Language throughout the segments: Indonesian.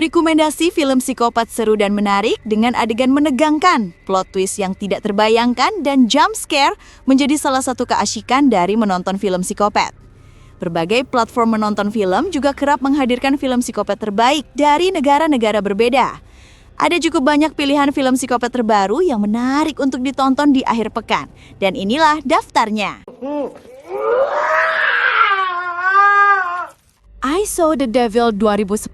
Rekomendasi film psikopat seru dan menarik dengan adegan menegangkan, plot twist yang tidak terbayangkan, dan jump scare menjadi salah satu keasyikan dari menonton film psikopat. Berbagai platform menonton film juga kerap menghadirkan film psikopat terbaik dari negara-negara berbeda. Ada cukup banyak pilihan film psikopat terbaru yang menarik untuk ditonton di akhir pekan. Dan inilah daftarnya. I Saw the Devil 2010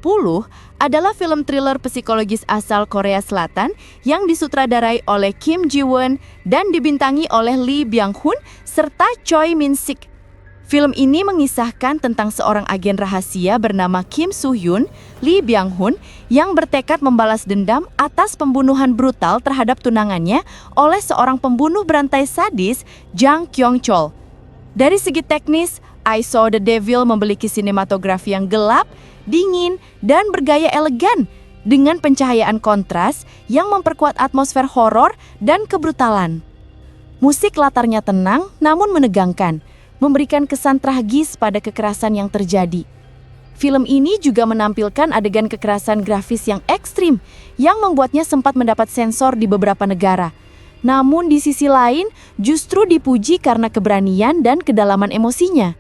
adalah film thriller psikologis asal Korea Selatan yang disutradarai oleh Kim Ji-won dan dibintangi oleh Lee Byung-hun serta Choi Min-sik. Film ini mengisahkan tentang seorang agen rahasia bernama Kim Soo-hyun, Lee Byung-hun, yang bertekad membalas dendam atas pembunuhan brutal terhadap tunangannya oleh seorang pembunuh berantai sadis, Jang Kyung-chol. Dari segi teknis, I Saw the Devil memiliki sinematografi yang gelap, dingin, dan bergaya elegan dengan pencahayaan kontras yang memperkuat atmosfer horor dan kebrutalan. Musik latarnya tenang namun menegangkan, memberikan kesan tragis pada kekerasan yang terjadi. Film ini juga menampilkan adegan kekerasan grafis yang ekstrim yang membuatnya sempat mendapat sensor di beberapa negara. Namun di sisi lain justru dipuji karena keberanian dan kedalaman emosinya.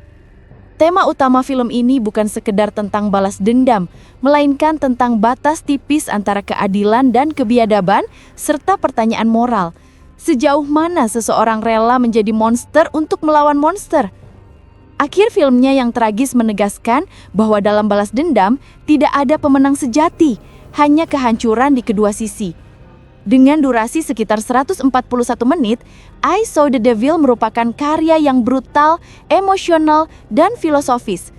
Tema utama film ini bukan sekedar tentang balas dendam, melainkan tentang batas tipis antara keadilan dan kebiadaban serta pertanyaan moral. Sejauh mana seseorang rela menjadi monster untuk melawan monster? Akhir filmnya yang tragis menegaskan bahwa dalam balas dendam tidak ada pemenang sejati, hanya kehancuran di kedua sisi. Dengan durasi sekitar 141 menit, I Saw the Devil merupakan karya yang brutal, emosional, dan filosofis.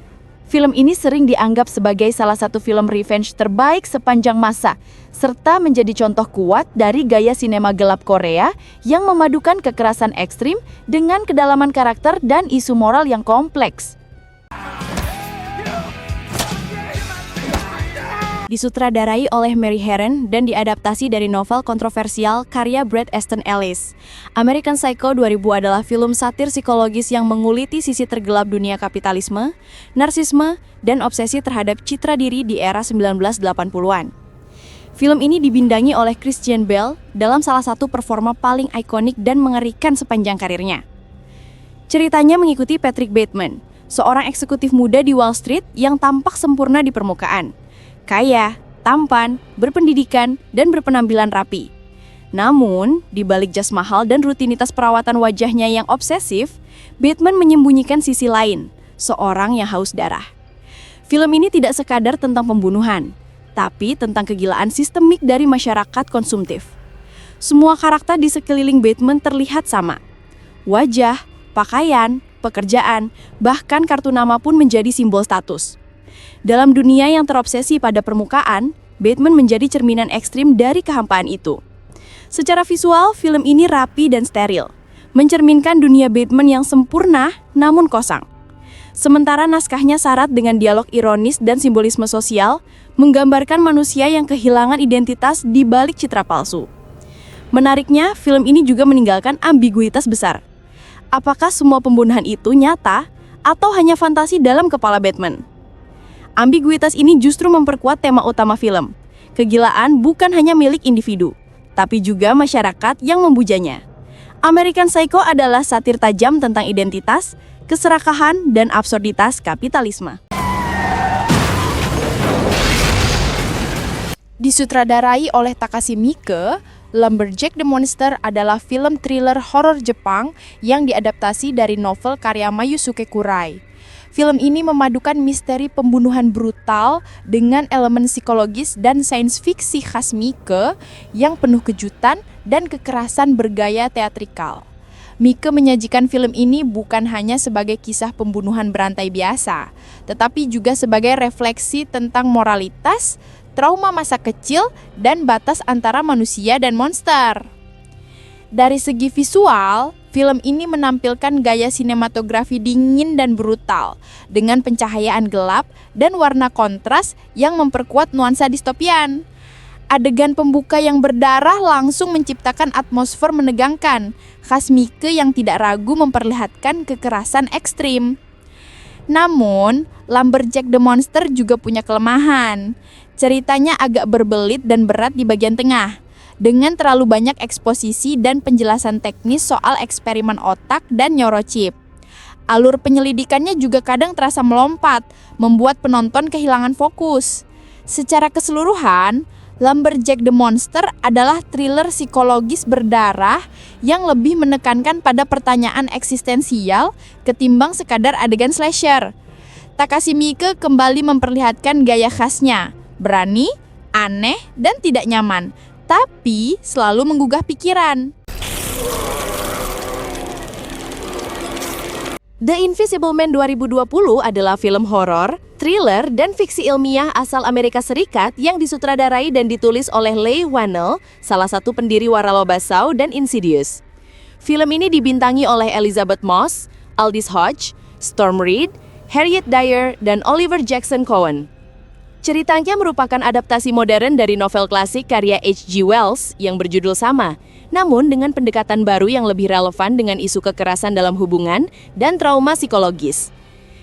Film ini sering dianggap sebagai salah satu film revenge terbaik sepanjang masa, serta menjadi contoh kuat dari gaya sinema gelap Korea yang memadukan kekerasan ekstrim dengan kedalaman karakter dan isu moral yang kompleks. Disutradarai oleh Mary Herron dan diadaptasi dari novel kontroversial karya Bret Easton Ellis. American Psycho 2000 adalah film satir psikologis yang menguliti sisi tergelap dunia kapitalisme, narsisme, dan obsesi terhadap citra diri di era 1980-an. Film ini dibintangi oleh Christian Bale dalam salah satu performa paling ikonik dan mengerikan sepanjang karirnya. Ceritanya mengikuti Patrick Bateman, seorang eksekutif muda di Wall Street yang tampak sempurna di permukaan. Kaya, tampan, berpendidikan, dan berpenampilan rapi. Namun, di balik jas mahal dan rutinitas perawatan wajahnya yang obsesif, Bateman menyembunyikan sisi lain, seorang yang haus darah. Film ini tidak sekadar tentang pembunuhan, tapi tentang kegilaan sistemik dari masyarakat konsumtif. Semua karakter di sekeliling Bateman terlihat sama. Wajah, pakaian, pekerjaan, bahkan kartu nama pun menjadi simbol status. Dalam dunia yang terobsesi pada permukaan, Bateman menjadi cerminan ekstrim dari kehampaan itu. Secara visual, film ini rapi dan steril, mencerminkan dunia Bateman yang sempurna namun kosong. Sementara naskahnya syarat dengan dialog ironis dan simbolisme sosial, menggambarkan manusia yang kehilangan identitas di balik citra palsu. Menariknya, film ini juga meninggalkan ambiguitas besar. Apakah semua pembunuhan itu nyata atau hanya fantasi dalam kepala Bateman? Ambiguitas ini justru memperkuat tema utama film. Kegilaan bukan hanya milik individu, tapi juga masyarakat yang membujanya. American Psycho adalah satir tajam tentang identitas, keserakahan, dan absurditas kapitalisme. Disutradarai oleh Takashi Miike, Lumberjack the Monster adalah film thriller horor Jepang yang diadaptasi dari novel karya Mayusuke Kurai. Film ini memadukan misteri pembunuhan brutal dengan elemen psikologis dan sains fiksi khas Miike yang penuh kejutan dan kekerasan bergaya teatrikal. Miike menyajikan film ini bukan hanya sebagai kisah pembunuhan berantai biasa, tetapi juga sebagai refleksi tentang moralitas, trauma masa kecil, dan batas antara manusia dan monster. Dari segi visual, film ini menampilkan gaya sinematografi dingin dan brutal, dengan pencahayaan gelap dan warna kontras yang memperkuat nuansa distopian. Adegan pembuka yang berdarah langsung menciptakan atmosfer menegangkan, khas Miike yang tidak ragu memperlihatkan kekerasan ekstrim. Namun, Lumberjack the Monster juga punya kelemahan. Ceritanya agak berbelit dan berat di bagian tengah, dengan terlalu banyak eksposisi dan penjelasan teknis soal eksperimen otak dan neurochip. Alur penyelidikannya juga kadang terasa melompat, membuat penonton kehilangan fokus. Secara keseluruhan, Lumberjack the Monster adalah thriller psikologis berdarah yang lebih menekankan pada pertanyaan eksistensial ketimbang sekadar adegan slasher. Takashi Miike kembali memperlihatkan gaya khasnya, berani, aneh, dan tidak nyaman, tapi selalu menggugah pikiran. The Invisible Man 2020 adalah film horor, thriller, dan fiksi ilmiah asal Amerika Serikat yang disutradarai dan ditulis oleh Leigh Whannell, salah satu pendiri Waraloba Shaw dan Insidious. Film ini dibintangi oleh Elizabeth Moss, Aldis Hodge, Storm Reid, Harriet Dyer, dan Oliver Jackson Cohen. Ceritanya merupakan adaptasi modern dari novel klasik karya H.G. Wells yang berjudul sama, namun dengan pendekatan baru yang lebih relevan dengan isu kekerasan dalam hubungan dan trauma psikologis.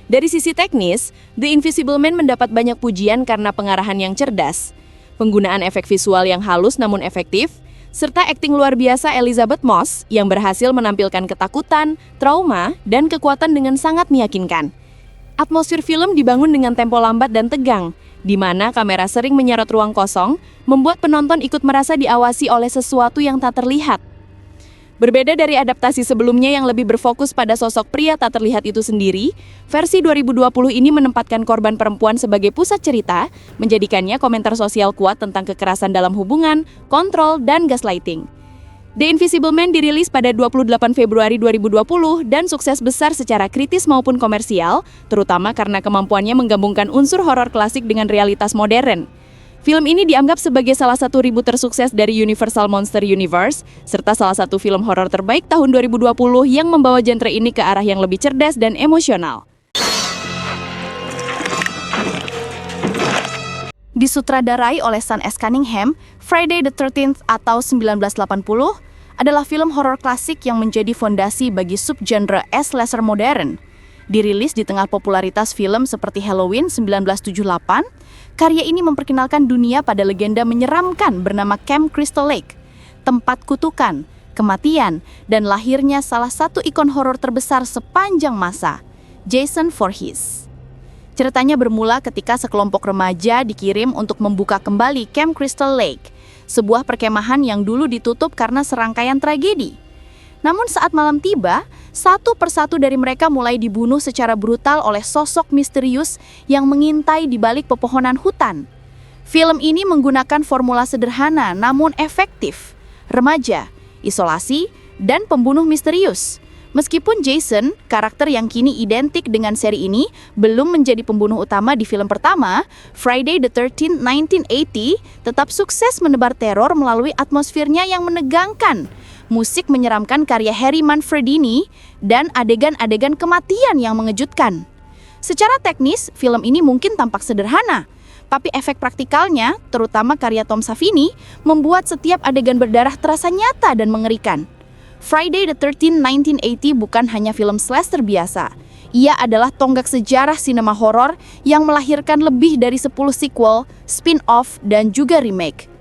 Dari sisi teknis, The Invisible Man mendapat banyak pujian karena pengarahan yang cerdas, penggunaan efek visual yang halus namun efektif, serta akting luar biasa Elizabeth Moss yang berhasil menampilkan ketakutan, trauma, dan kekuatan dengan sangat meyakinkan. Atmosfer film dibangun dengan tempo lambat dan tegang, di mana kamera sering menyorot ruang kosong, membuat penonton ikut merasa diawasi oleh sesuatu yang tak terlihat. Berbeda dari adaptasi sebelumnya yang lebih berfokus pada sosok pria tak terlihat itu sendiri, versi 2020 ini menempatkan korban perempuan sebagai pusat cerita, menjadikannya komentar sosial kuat tentang kekerasan dalam hubungan, kontrol, dan gaslighting. The Invisible Man dirilis pada 28 Februari 2020 dan sukses besar secara kritis maupun komersial, terutama karena kemampuannya menggabungkan unsur horor klasik dengan realitas modern. Film ini dianggap sebagai salah satu reboot tersukses dari Universal Monster Universe, serta salah satu film horor terbaik tahun 2020 yang membawa genre ini ke arah yang lebih cerdas dan emosional. Disutradarai oleh Sean S. Cunningham, Friday the 13th atau 1980 adalah film horor klasik yang menjadi fondasi bagi subgenre slasher modern. Dirilis di tengah popularitas film seperti Halloween 1978, karya ini memperkenalkan dunia pada legenda menyeramkan bernama Camp Crystal Lake, tempat kutukan, kematian, dan lahirnya salah satu ikon horor terbesar sepanjang masa, Jason Voorhees. Ceritanya bermula ketika sekelompok remaja dikirim untuk membuka kembali Camp Crystal Lake, sebuah perkemahan yang dulu ditutup karena serangkaian tragedi. Namun saat malam tiba, satu persatu dari mereka mulai dibunuh secara brutal oleh sosok misterius yang mengintai di balik pepohonan hutan. Film ini menggunakan formula sederhana namun efektif, remaja, isolasi, dan pembunuh misterius. Meskipun Jason, karakter yang kini identik dengan seri ini, belum menjadi pembunuh utama di film pertama, Friday the 13th 1980 tetap sukses menebar teror melalui atmosfernya yang menegangkan, musik menyeramkan karya Harry Manfredini, dan adegan-adegan kematian yang mengejutkan. Secara teknis, film ini mungkin tampak sederhana, tapi efek praktikalnya, terutama karya Tom Savini, membuat setiap adegan berdarah terasa nyata dan mengerikan. Friday the 13th 1980 bukan hanya film slasher biasa. Ia adalah tonggak sejarah sinema horor yang melahirkan lebih dari 10 sequel, spin-off, dan juga remake.